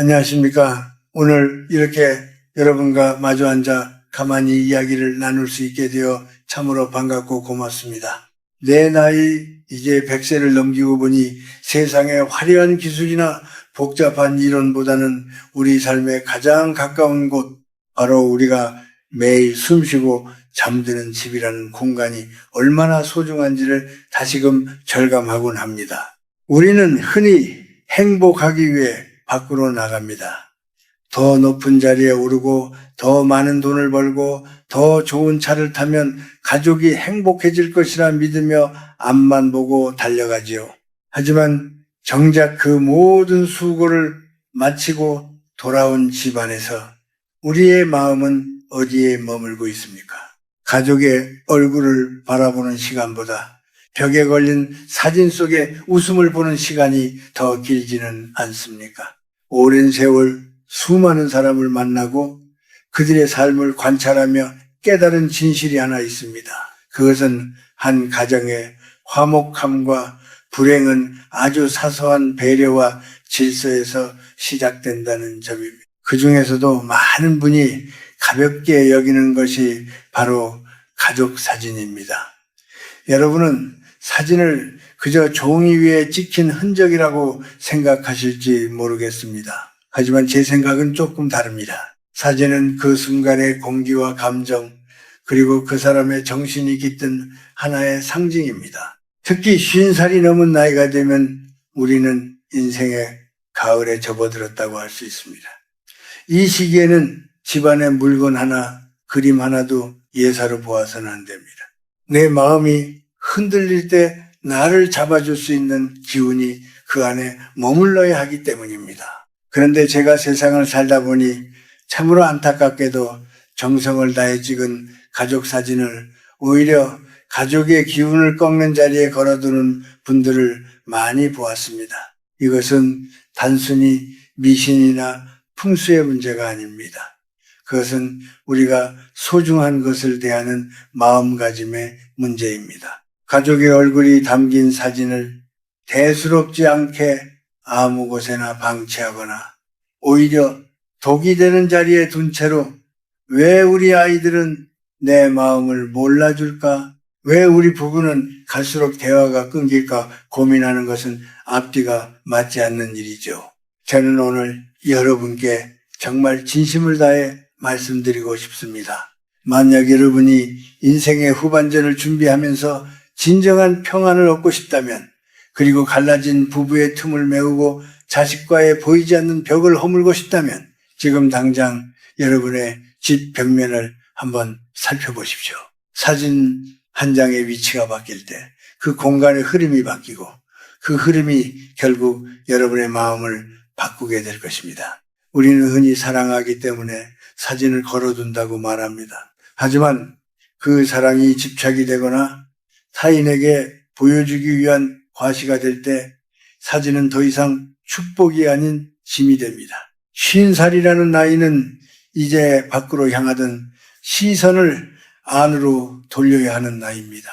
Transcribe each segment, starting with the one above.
안녕하십니까. 오늘 이렇게 여러분과 마주 앉아 가만히 이야기를 나눌 수 있게 되어 참으로 반갑고 고맙습니다. 내 나이 이제 100세를 넘기고 보니 세상의 화려한 기술이나 복잡한 이론보다는 우리 삶에 가장 가까운 곳, 바로 우리가 매일 숨쉬고 잠드는 집이라는 공간이 얼마나 소중한지를 다시금 절감하곤 합니다. 우리는 흔히 행복하기 위해 밖으로 나갑니다. 더 높은 자리에 오르고 더 많은 돈을 벌고 더 좋은 차를 타면 가족이 행복해질 것이라 믿으며 앞만 보고 달려가지요. 하지만 정작 그 모든 수고를 마치고 돌아온 집안에서 우리의 마음은 어디에 머물고 있습니까? 가족의 얼굴을 바라보는 시간보다 벽에 걸린 사진 속에 웃음을 보는 시간이 더 길지는 않습니까? 오랜 세월 수많은 사람을 만나고 그들의 삶을 관찰하며 깨달은 진실이 하나 있습니다. 그것은 한 가정의 화목함과 불행은 아주 사소한 배려와 질서에서 시작된다는 점입니다. 그 중에서도 많은 분이 가볍게 여기는 것이 바로 가족 사진입니다. 여러분은 사진을 그저 종이 위에 찍힌 흔적이라고 생각하실지 모르겠습니다. 하지만 제 생각은 조금 다릅니다. 사진은 그 순간의 공기와 감정, 그리고 그 사람의 정신이 깃든 하나의 상징입니다. 특히 50살이 넘은 나이가 되면 우리는 인생의 가을에 접어들었다고 할 수 있습니다. 이 시기에는 집안의 물건 하나, 그림 하나도 예사로 보아서는 안 됩니다. 내 마음이 흔들릴 때 나를 잡아줄 수 있는 기운이 그 안에 머물러야 하기 때문입니다. 그런데 제가 세상을 살다 보니 참으로 안타깝게도 정성을 다해 찍은 가족 사진을 오히려 가족의 기운을 꺾는 자리에 걸어두는 분들을 많이 보았습니다. 이것은 단순히 미신이나 풍수의 문제가 아닙니다. 그것은 우리가 소중한 것을 대하는 마음가짐의 문제입니다. 가족의 얼굴이 담긴 사진을 대수롭지 않게 아무 곳에나 방치하거나 오히려 독이 되는 자리에 둔 채로 왜 우리 아이들은 내 마음을 몰라줄까? 왜 우리 부부는 갈수록 대화가 끊길까 고민하는 것은 앞뒤가 맞지 않는 일이죠. 저는 오늘 여러분께 정말 진심을 다해 말씀드리고 싶습니다. 만약 여러분이 인생의 후반전을 준비하면서 진정한 평안을 얻고 싶다면, 그리고 갈라진 부부의 틈을 메우고 자식과의 보이지 않는 벽을 허물고 싶다면 지금 당장 여러분의 집 벽면을 한번 살펴보십시오. 사진 한 장의 위치가 바뀔 때 그 공간의 흐름이 바뀌고 그 흐름이 결국 여러분의 마음을 바꾸게 될 것입니다. 우리는 흔히 사랑하기 때문에 사진을 걸어둔다고 말합니다. 하지만 그 사랑이 집착이 되거나 타인에게 보여주기 위한 과시가 될 때 사진은 더 이상 축복이 아닌 짐이 됩니다. 50살이라는 나이는 이제 밖으로 향하던 시선을 안으로 돌려야 하는 나이입니다.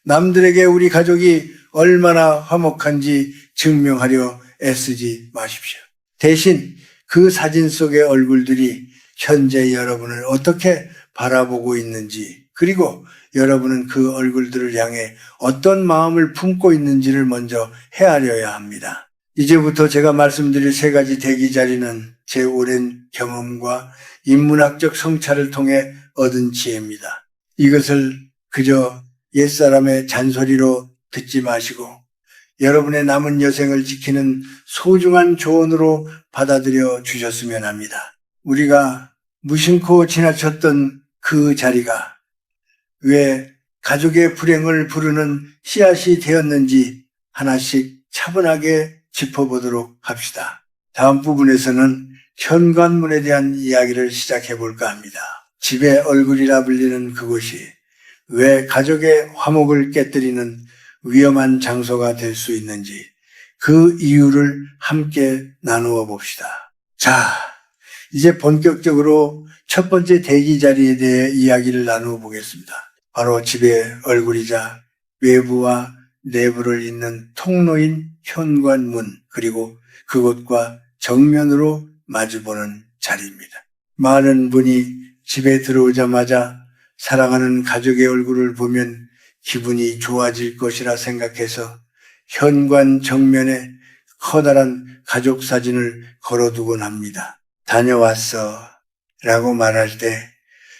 남들에게 우리 가족이 얼마나 화목한지 증명하려 애쓰지 마십시오. 대신 그 사진 속의 얼굴들이 현재 여러분을 어떻게 바라보고 있는지, 그리고 여러분은 그 얼굴들을 향해 어떤 마음을 품고 있는지를 먼저 헤아려야 합니다. 이제부터 제가 말씀드릴 세 가지 대기 자리는 제 오랜 경험과 인문학적 성찰을 통해 얻은 지혜입니다. 이것을 그저 옛사람의 잔소리로 듣지 마시고 여러분의 남은 여생을 지키는 소중한 조언으로 받아들여 주셨으면 합니다. 우리가 무심코 지나쳤던 그 자리가 왜 가족의 불행을 부르는 씨앗이 되었는지 하나씩 차분하게 짚어보도록 합시다. 다음 부분에서는 현관문에 대한 이야기를 시작해 볼까 합니다. 집의 얼굴이라 불리는 그곳이 왜 가족의 화목을 깨뜨리는 위험한 장소가 될 수 있는지 그 이유를 함께 나누어 봅시다. 자, 이제 본격적으로 첫 번째 대기 자리에 대해 이야기를 나누어 보겠습니다. 바로 집의 얼굴이자 외부와 내부를 잇는 통로인 현관문, 그리고 그곳과 정면으로 마주보는 자리입니다. 많은 분이 집에 들어오자마자 사랑하는 가족의 얼굴을 보면 기분이 좋아질 것이라 생각해서 현관 정면에 커다란 가족 사진을 걸어두곤 합니다. 다녀왔어 라고 말할 때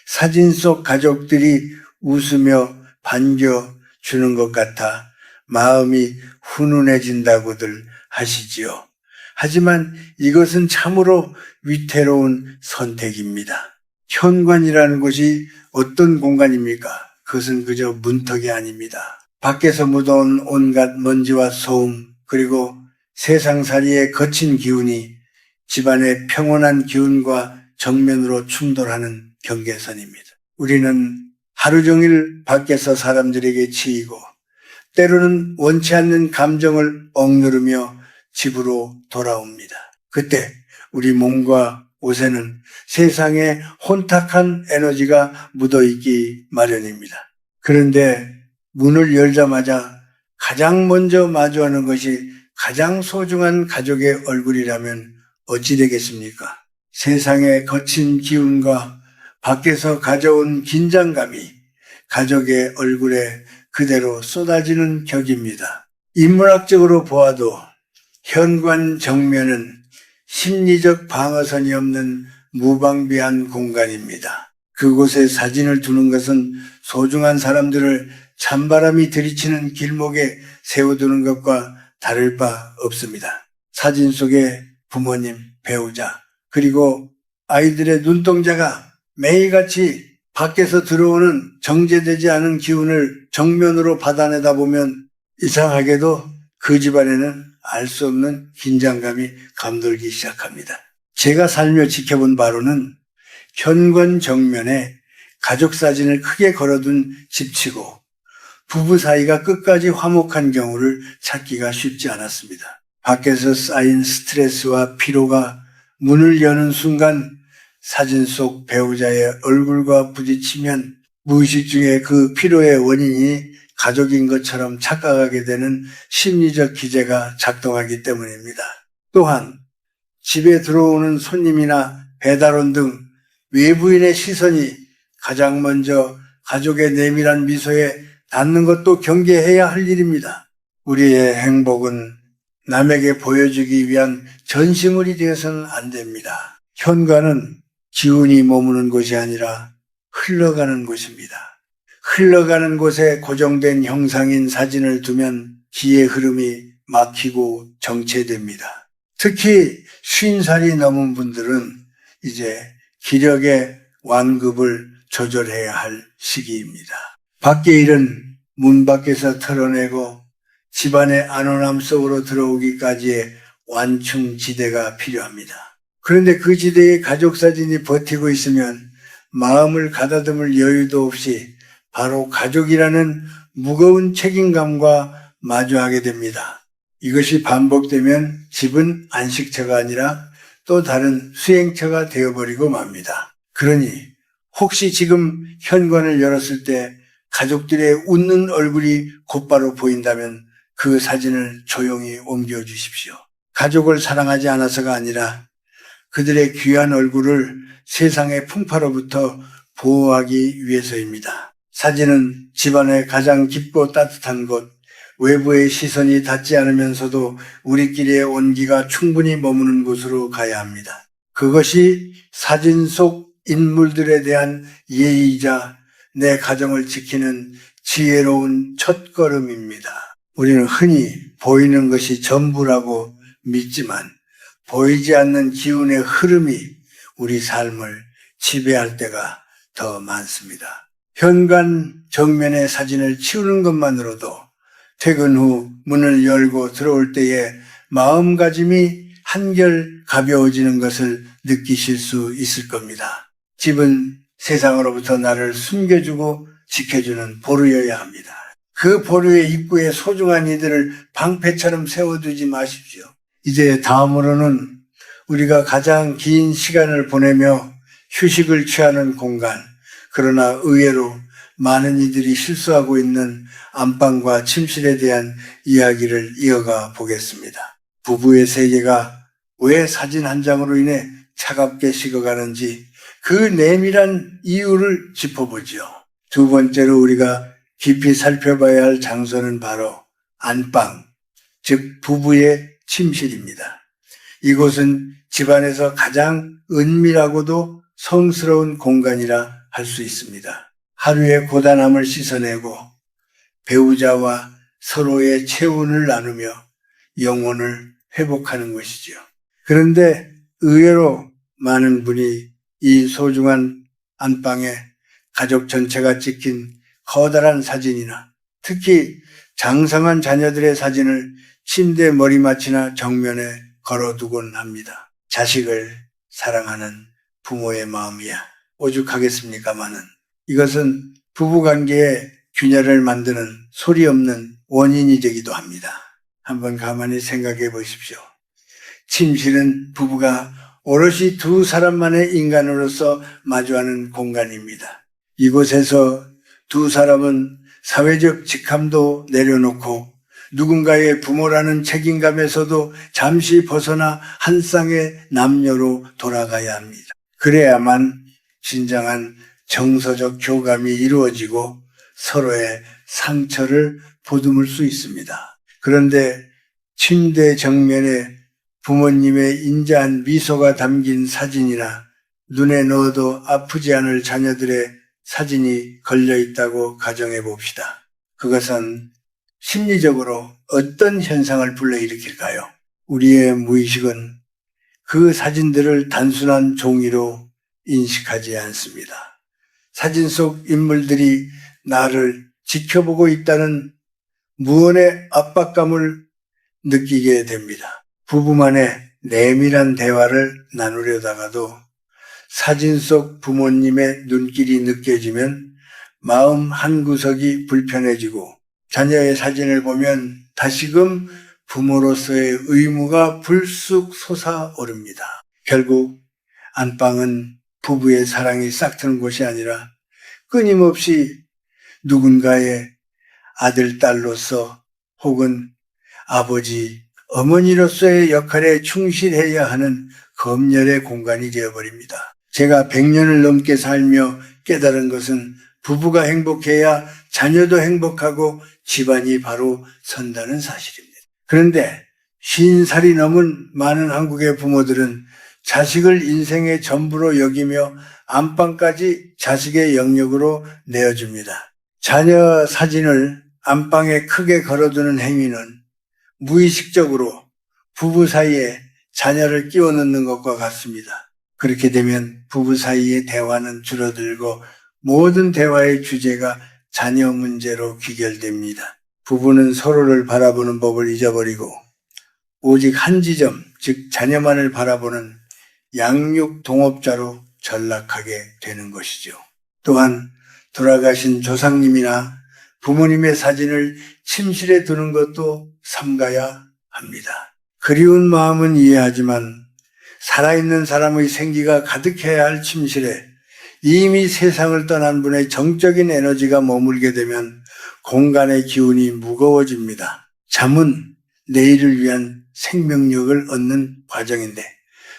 사진 속 가족들이 웃으며 반겨주는 것 같아 마음이 훈훈해진다고들 하시지요. 하지만 이것은 참으로 위태로운 선택입니다. 현관이라는 곳이 어떤 공간입니까? 그것은 그저 문턱이 아닙니다. 밖에서 묻어온 온갖 먼지와 소음, 그리고 세상살이의 거친 기운이 집안의 평온한 기운과 정면으로 충돌하는 경계선입니다. 우리는 하루 종일 밖에서 사람들에게 치이고 때로는 원치 않는 감정을 억누르며 집으로 돌아옵니다. 그때 우리 몸과 옷에는 세상에 혼탁한 에너지가 묻어있기 마련입니다. 그런데 문을 열자마자 가장 먼저 마주하는 것이 가장 소중한 가족의 얼굴이라면 어찌 되겠습니까? 세상의 거친 기운과 밖에서 가져온 긴장감이 가족의 얼굴에 그대로 쏟아지는 격입니다. 인문학적으로 보아도 현관 정면은 심리적 방어선이 없는 무방비한 공간입니다. 그곳에 사진을 두는 것은 소중한 사람들을 찬바람이 들이치는 길목에 세워두는 것과 다를 바 없습니다. 사진 속에 부모님, 배우자, 그리고 아이들의 눈동자가 매일같이 밖에서 들어오는 정제되지 않은 기운을 정면으로 받아내다 보면 이상하게도 그 집안에는 알 수 없는 긴장감이 감돌기 시작합니다. 제가 살며 지켜본 바로는 현관 정면에 가족 사진을 크게 걸어둔 집치고 부부 사이가 끝까지 화목한 경우를 찾기가 쉽지 않았습니다. 밖에서 쌓인 스트레스와 피로가 문을 여는 순간 사진 속 배우자의 얼굴과 부딪히면 무의식 중에 그 피로의 원인이 가족인 것처럼 착각하게 되는 심리적 기제가 작동하기 때문입니다. 또한 집에 들어오는 손님이나 배달원 등 외부인의 시선이 가장 먼저 가족의 내밀한 미소에 닿는 것도 경계해야 할 일입니다. 우리의 행복은 남에게 보여주기 위한 전시물이 되어서는 안 됩니다. 현관은 기운이 머무는 곳이 아니라 흘러가는 곳입니다. 흘러가는 곳에 고정된 형상인 사진을 두면 기의 흐름이 막히고 정체됩니다. 특히 50살이 넘은 분들은 이제 기력의 완급을 조절해야 할 시기입니다. 밖의 일은 문 밖에서 털어내고 집안의 안온함 속으로 들어오기까지의 완충지대가 필요합니다. 그런데 그 지대에 가족 사진이 버티고 있으면 마음을 가다듬을 여유도 없이 바로 가족이라는 무거운 책임감과 마주하게 됩니다. 이것이 반복되면 집은 안식처가 아니라 또 다른 수행처가 되어버리고 맙니다. 그러니 혹시 지금 현관을 열었을 때 가족들의 웃는 얼굴이 곧바로 보인다면 그 사진을 조용히 옮겨주십시오. 가족을 사랑하지 않아서가 아니라 그들의 귀한 얼굴을 세상의 풍파로부터 보호하기 위해서입니다. 사진은 집안의 가장 깊고 따뜻한 곳, 외부의 시선이 닿지 않으면서도 우리끼리의 온기가 충분히 머무는 곳으로 가야 합니다. 그것이 사진 속 인물들에 대한 예의이자 내 가정을 지키는 지혜로운 첫걸음입니다. 우리는 흔히 보이는 것이 전부라고 믿지만 보이지 않는 기운의 흐름이 우리 삶을 지배할 때가 더 많습니다. 현관 정면의 사진을 치우는 것만으로도 퇴근 후 문을 열고 들어올 때의 마음가짐이 한결 가벼워지는 것을 느끼실 수 있을 겁니다. 집은 세상으로부터 나를 숨겨주고 지켜주는 보루여야 합니다. 그 보루의 입구에 소중한 이들을 방패처럼 세워두지 마십시오. 이제 다음으로는 우리가 가장 긴 시간을 보내며 휴식을 취하는 공간, 그러나 의외로 많은 이들이 실수하고 있는 안방과 침실에 대한 이야기를 이어가 보겠습니다. 부부의 세계가 왜 사진 한 장으로 인해 차갑게 식어가는지 그 내밀한 이유를 짚어보죠. 두 번째로 우리가 깊이 살펴봐야 할 장소는 바로 안방, 즉 부부의 침실입니다. 이곳은 집안에서 가장 은밀하고도 성스러운 공간이라 할 수 있습니다. 하루의 고단함을 씻어내고 배우자와 서로의 체온을 나누며 영혼을 회복하는 것이죠. 그런데 의외로 많은 분이 이 소중한 안방에 가족 전체가 찍힌 커다란 사진이나 특히 장성한 자녀들의 사진을 침대 머리맡이나 정면에 걸어두곤 합니다. 자식을 사랑하는 부모의 마음이야 오죽하겠습니까마는 이것은 부부관계에 균열을 만드는 소리 없는 원인이 되기도 합니다. 한번 가만히 생각해 보십시오. 침실은 부부가 오롯이 두 사람만의 인간으로서 마주하는 공간입니다. 이곳에서 두 사람은 사회적 직함도 내려놓고 누군가의 부모라는 책임감에서도 잠시 벗어나 한 쌍의 남녀로 돌아가야 합니다. 그래야만 진정한 정서적 교감이 이루어지고 서로의 상처를 보듬을 수 있습니다. 그런데 침대 정면에 부모님의 인자한 미소가 담긴 사진이나 눈에 넣어도 아프지 않을 자녀들의 사진이 걸려 있다고 가정해 봅시다. 그것은 심리적으로 어떤 현상을 불러일으킬까요? 우리의 무의식은 그 사진들을 단순한 종이로 인식하지 않습니다. 사진 속 인물들이 나를 지켜보고 있다는 무언의 압박감을 느끼게 됩니다. 부부만의 내밀한 대화를 나누려다가도 사진 속 부모님의 눈길이 느껴지면 마음 한구석이 불편해지고 자녀의 사진을 보면 다시금 부모로서의 의무가 불쑥 솟아오릅니다. 결국 안방은 부부의 사랑이 싹트는 곳이 아니라 끊임없이 누군가의 아들, 딸로서 혹은 아버지, 어머니로서의 역할에 충실해야 하는 검열의 공간이 되어버립니다. 제가 100년을 넘게 살며 깨달은 것은 부부가 행복해야 자녀도 행복하고 집안이 바로 선다는 사실입니다. 그런데 50살이 넘은 많은 한국의 부모들은 자식을 인생의 전부로 여기며 안방까지 자식의 영역으로 내어줍니다. 자녀 사진을 안방에 크게 걸어두는 행위는 무의식적으로 부부 사이에 자녀를 끼워 넣는 것과 같습니다. 그렇게 되면 부부 사이의 대화는 줄어들고 모든 대화의 주제가 자녀 문제로 귀결됩니다. 부부는 서로를 바라보는 법을 잊어버리고 오직 한 지점, 즉 자녀만을 바라보는 양육 동업자로 전락하게 되는 것이죠. 또한 돌아가신 조상님이나 부모님의 사진을 침실에 두는 것도 삼가야 합니다. 그리운 마음은 이해하지만 살아있는 사람의 생기가 가득해야 할 침실에 이미 세상을 떠난 분의 정적인 에너지가 머물게 되면 공간의 기운이 무거워집니다. 잠은 내일을 위한 생명력을 얻는 과정인데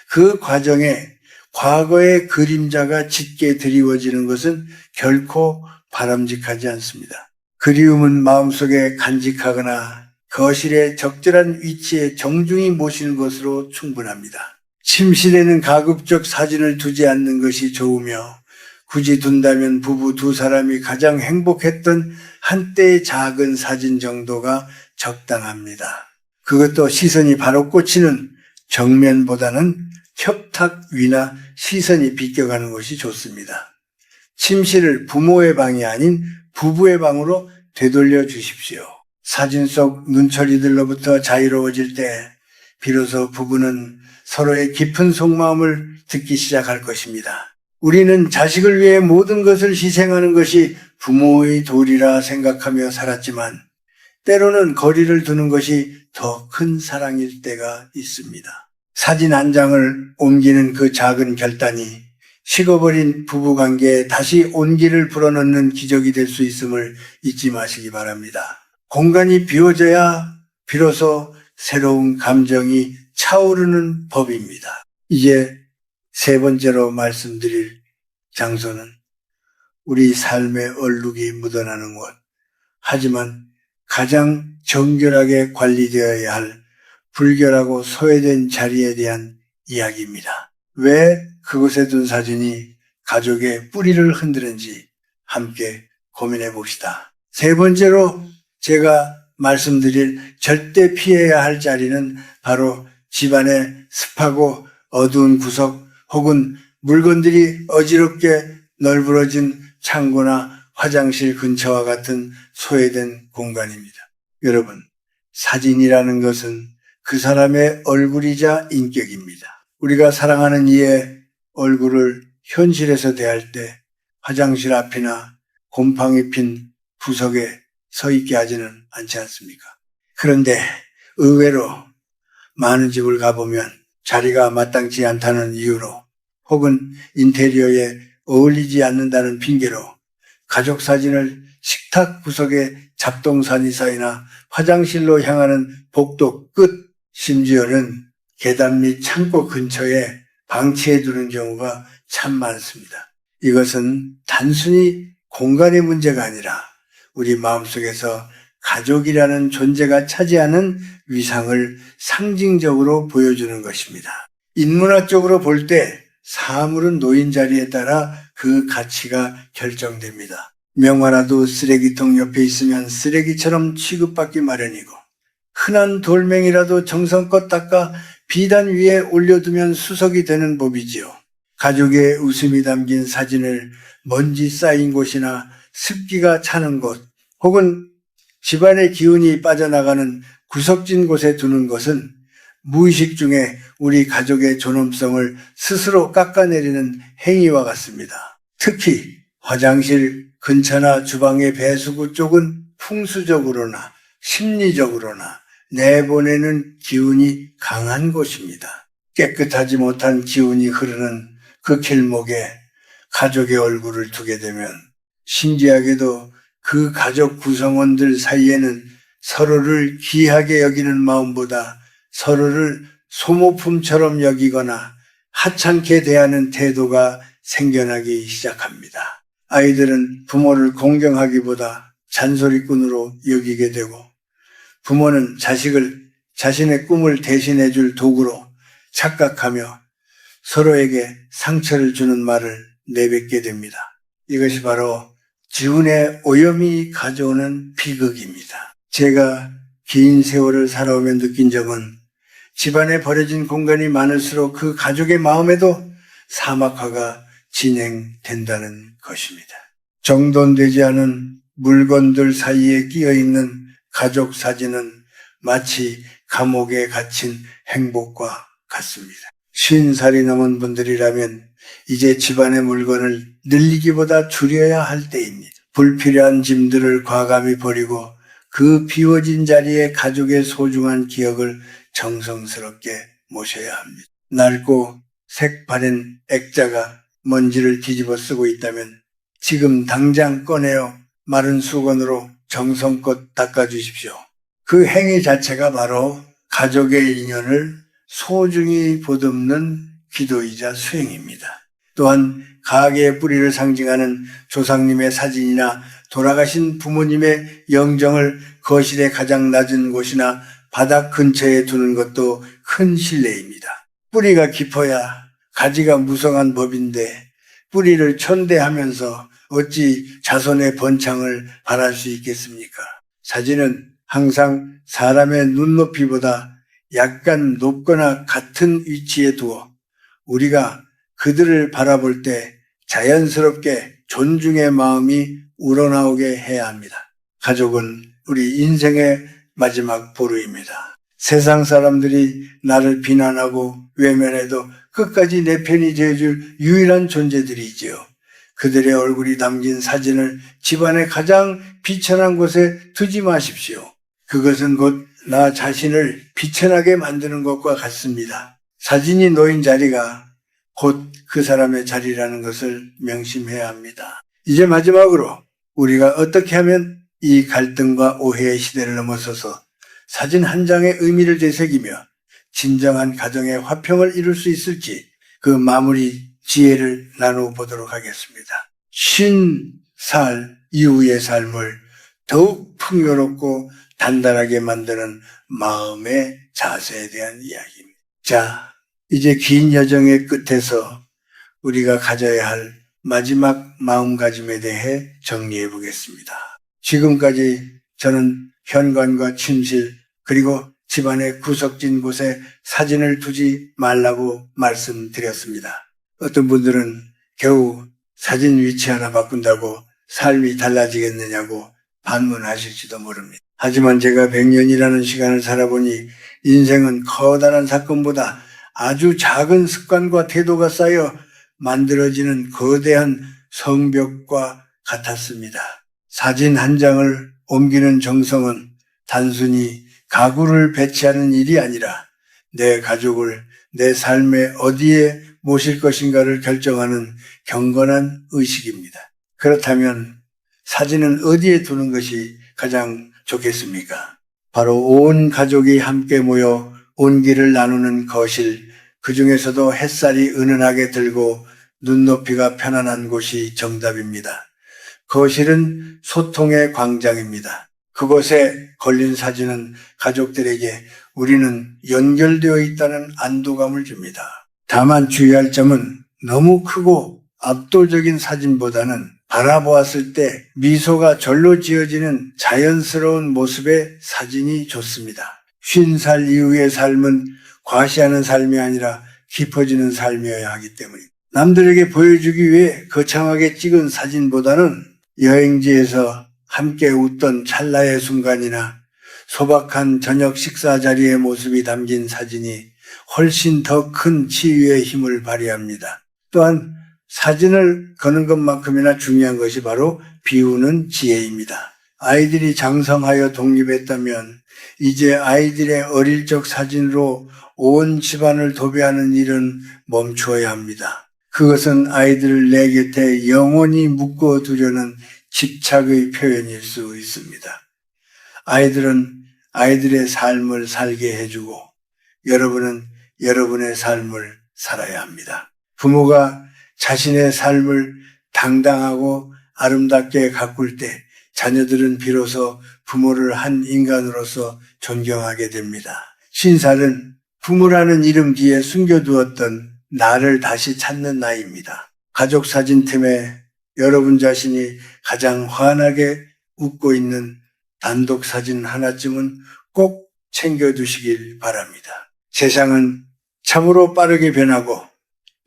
그 과정에 과거의 그림자가 짙게 드리워지는 것은 결코 바람직하지 않습니다. 그리움은 마음속에 간직하거나 거실의 적절한 위치에 정중히 모시는 것으로 충분합니다. 침실에는 가급적 사진을 두지 않는 것이 좋으며 굳이 둔다면 부부 두 사람이 가장 행복했던 한때의 작은 사진 정도가 적당합니다. 그것도 시선이 바로 꽂히는 정면보다는 협탁 위나 시선이 비껴가는 것이 좋습니다. 침실을 부모의 방이 아닌 부부의 방으로 되돌려 주십시오. 사진 속 눈초리들로부터 자유로워질 때 비로소 부부는 서로의 깊은 속마음을 듣기 시작할 것입니다. 우리는 자식을 위해 모든 것을 희생하는 것이 부모의 도리라 생각하며 살았지만 때로는 거리를 두는 것이 더 큰 사랑일 때가 있습니다. 사진 한 장을 옮기는 그 작은 결단이 식어버린 부부관계에 다시 온기를 불어넣는 기적이 될 수 있음을 잊지 마시기 바랍니다. 공간이 비워져야 비로소 새로운 감정이 차오르는 법입니다. 이제 세 번째로 말씀드릴 장소는 우리 삶의 얼룩이 묻어나는 곳, 하지만 가장 정결하게 관리되어야 할 불결하고 소외된 자리에 대한 이야기입니다. 왜 그곳에 둔 사진이 가족의 뿌리를 흔드는지 함께 고민해 봅시다. 세 번째로 제가 말씀드릴 절대 피해야 할 자리는 바로 집안의 습하고 어두운 구석 혹은 물건들이 어지럽게 널브러진 창고나 화장실 근처와 같은 소외된 공간입니다. 여러분, 사진이라는 것은 그 사람의 얼굴이자 인격입니다. 우리가 사랑하는 이의 얼굴을 현실에서 대할 때 화장실 앞이나 곰팡이 핀 구석에 서 있게 하지는 않지 않습니까? 그런데 의외로 많은 집을 가보면 자리가 마땅치 않다는 이유로 혹은 인테리어에 어울리지 않는다는 핑계로 가족 사진을 식탁 구석에 잡동사니 사이나 화장실로 향하는 복도 끝, 심지어는 계단 및 창고 근처에 방치해 두는 경우가 참 많습니다. 이것은 단순히 공간의 문제가 아니라 우리 마음속에서 가족이라는 존재가 차지하는 위상을 상징적으로 보여주는 것입니다. 인문학적으로 볼 때 사물은 놓인 자리에 따라 그 가치가 결정됩니다. 명화라도 쓰레기통 옆에 있으면 쓰레기처럼 취급받기 마련이고 흔한 돌멩이라도 정성껏 닦아 비단 위에 올려두면 수석이 되는 법이지요. 가족의 웃음이 담긴 사진을 먼지 쌓인 곳이나 습기가 차는 곳 혹은 집안의 기운이 빠져나가는 구석진 곳에 두는 것은 무의식 중에 우리 가족의 존엄성을 스스로 깎아내리는 행위와 같습니다. 특히 화장실 근처나 주방의 배수구 쪽은 풍수적으로나 심리적으로나 내보내는 기운이 강한 곳입니다. 깨끗하지 못한 기운이 흐르는 그 길목에 가족의 얼굴을 두게 되면 신기하게도 그 가족 구성원들 사이에는 서로를 귀하게 여기는 마음보다 서로를 소모품처럼 여기거나 하찮게 대하는 태도가 생겨나기 시작합니다. 아이들은 부모를 공경하기보다 잔소리꾼으로 여기게 되고 부모는 자식을 자신의 꿈을 대신해 줄 도구로 착각하며 서로에게 상처를 주는 말을 내뱉게 됩니다. 이것이 바로 지운의 오염이 가져오는 비극입니다. 제가 긴 세월을 살아오며 느낀 점은 집안에 버려진 공간이 많을수록 그 가족의 마음에도 사막화가 진행된다는 것입니다. 정돈되지 않은 물건들 사이에 끼어있는 가족 사진은 마치 감옥에 갇힌 행복과 같습니다. 50살이 넘은 분들이라면 이제 집안의 물건을 늘리기보다 줄여야 할 때입니다. 불필요한 짐들을 과감히 버리고 그 비워진 자리에 가족의 소중한 기억을 정성스럽게 모셔야 합니다. 낡고 색바랜 액자가 먼지를 뒤집어 쓰고 있다면 지금 당장 꺼내어 마른 수건으로 정성껏 닦아주십시오. 그 행위 자체가 바로 가족의 인연을 소중히 보듬는 기도이자 수행입니다. 또한 가계의 뿌리를 상징하는 조상님의 사진이나 돌아가신 부모님의 영정을 거실의 가장 낮은 곳이나 바닥 근처에 두는 것도 큰 신뢰입니다. 뿌리가 깊어야 가지가 무성한 법인데 뿌리를 천대하면서 어찌 자손의 번창을 바랄 수 있겠습니까? 사진은 항상 사람의 눈높이보다 약간 높거나 같은 위치에 두어 우리가 그들을 바라볼 때 자연스럽게 존중의 마음이 우러나오게 해야 합니다. 가족은 우리 인생의 마지막 보루입니다. 세상 사람들이 나를 비난하고 외면해도 끝까지 내 편이 되어줄 유일한 존재들이지요. 그들의 얼굴이 담긴 사진을 집안의 가장 비천한 곳에 두지 마십시오. 그것은 곧 나 자신을 비천하게 만드는 것과 같습니다. 사진이 놓인 자리가 곧 그 사람의 자리라는 것을 명심해야 합니다. 이제 마지막으로 우리가 어떻게 하면 이 갈등과 오해의 시대를 넘어서서 사진 한 장의 의미를 되새기며 진정한 가정의 화평을 이룰 수 있을지 그 마무리 지혜를 나누어 보도록 하겠습니다. 50살 이후의 삶을 더욱 풍요롭고 단단하게 만드는 마음의 자세에 대한 이야기입니다. 자, 이제 긴 여정의 끝에서 우리가 가져야 할 마지막 마음가짐에 대해 정리해 보겠습니다. 지금까지 저는 현관과 침실 그리고 집안의 구석진 곳에 사진을 두지 말라고 말씀드렸습니다. 어떤 분들은 겨우 사진 위치 하나 바꾼다고 삶이 달라지겠느냐고 반문하실지도 모릅니다. 하지만 제가 100년이라는 시간을 살아보니 인생은 커다란 사건보다 아주 작은 습관과 태도가 쌓여 만들어지는 거대한 성벽과 같았습니다. 사진 한 장을 옮기는 정성은 단순히 가구를 배치하는 일이 아니라 내 가족을 내 삶의 어디에 모실 것인가를 결정하는 경건한 의식입니다. 그렇다면 사진은 어디에 두는 것이 가장 좋겠습니까? 바로 온 가족이 함께 모여 온기를 나누는 거실, 그 중에서도 햇살이 은은하게 들고 눈높이가 편안한 곳이 정답입니다. 거실은 소통의 광장입니다. 그곳에 걸린 사진은 가족들에게 우리는 연결되어 있다는 안도감을 줍니다. 다만 주의할 점은 너무 크고 압도적인 사진보다는 바라보았을 때 미소가 절로 지어지는 자연스러운 모습의 사진이 좋습니다. 50살 이후의 삶은 과시하는 삶이 아니라 깊어지는 삶이어야 하기 때문입니다. 남들에게 보여주기 위해 거창하게 찍은 사진보다는 여행지에서 함께 웃던 찰나의 순간이나 소박한 저녁 식사 자리의 모습이 담긴 사진이 훨씬 더 큰 치유의 힘을 발휘합니다. 또한 사진을 거는 것만큼이나 중요한 것이 바로 비우는 지혜입니다. 아이들이 장성하여 독립했다면 이제 아이들의 어릴 적 사진으로 온 집안을 도배하는 일은 멈추어야 합니다. 그것은 아이들을 내 곁에 영원히 묶어두려는 집착의 표현일 수 있습니다. 아이들은 아이들의 삶을 살게 해주고 여러분은 여러분의 삶을 살아야 합니다. 부모가 자신의 삶을 당당하고 아름답게 가꿀 때 자녀들은 비로소 부모를 한 인간으로서 존경하게 됩니다. 신살은 부모라는 이름 뒤에 숨겨두었던 나를 다시 찾는 나이입니다. 가족 사진 틈에 여러분 자신이 가장 환하게 웃고 있는 단독 사진 하나쯤은 꼭 챙겨두시길 바랍니다. 세상은 참으로 빠르게 변하고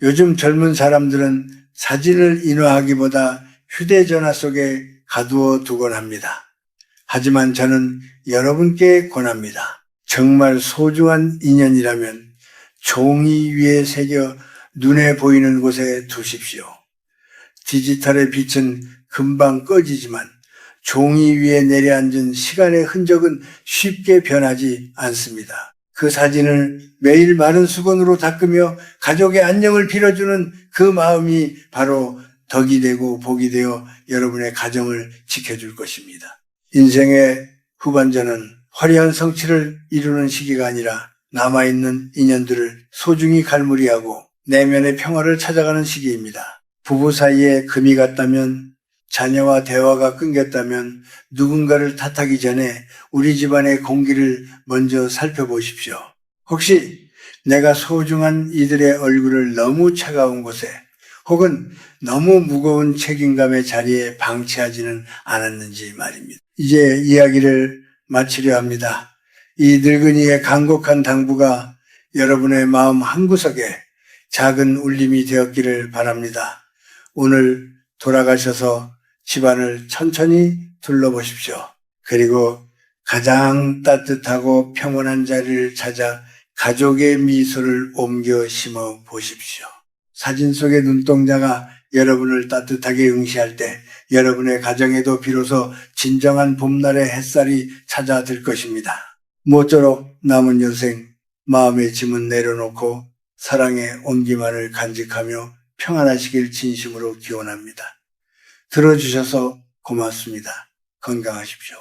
요즘 젊은 사람들은 사진을 인화하기보다 휴대전화 속에 가두어 두곤 합니다. 하지만 저는 여러분께 권합니다. 정말 소중한 인연이라면 종이 위에 새겨 눈에 보이는 곳에 두십시오. 디지털의 빛은 금방 꺼지지만 종이 위에 내려앉은 시간의 흔적은 쉽게 변하지 않습니다. 그 사진을 매일 마른 수건으로 닦으며 가족의 안녕을 빌어주는 그 마음이 바로 덕이 되고 복이 되어 여러분의 가정을 지켜줄 것입니다. 인생의 후반전은 화려한 성취를 이루는 시기가 아니라 남아있는 인연들을 소중히 갈무리하고 내면의 평화를 찾아가는 시기입니다. 부부 사이에 금이 갔다면, 자녀와 대화가 끊겼다면 누군가를 탓하기 전에 우리 집안의 공기를 먼저 살펴보십시오. 혹시 내가 소중한 이들의 얼굴을 너무 차가운 곳에 혹은 너무 무거운 책임감의 자리에 방치하지는 않았는지 말입니다. 이제 이야기를 마치려 합니다. 이 늙은이의 간곡한 당부가 여러분의 마음 한구석에 작은 울림이 되었기를 바랍니다. 오늘 돌아가셔서 집안을 천천히 둘러보십시오. 그리고 가장 따뜻하고 평온한 자리를 찾아 가족의 미소를 옮겨 심어 보십시오. 사진 속의 눈동자가 여러분을 따뜻하게 응시할 때 여러분의 가정에도 비로소 진정한 봄날의 햇살이 찾아들 것입니다. 모쪼록 남은 여생 마음의 짐은 내려놓고 사랑의 온기만을 간직하며 평안하시길 진심으로 기원합니다. 들어주셔서 고맙습니다. 건강하십시오.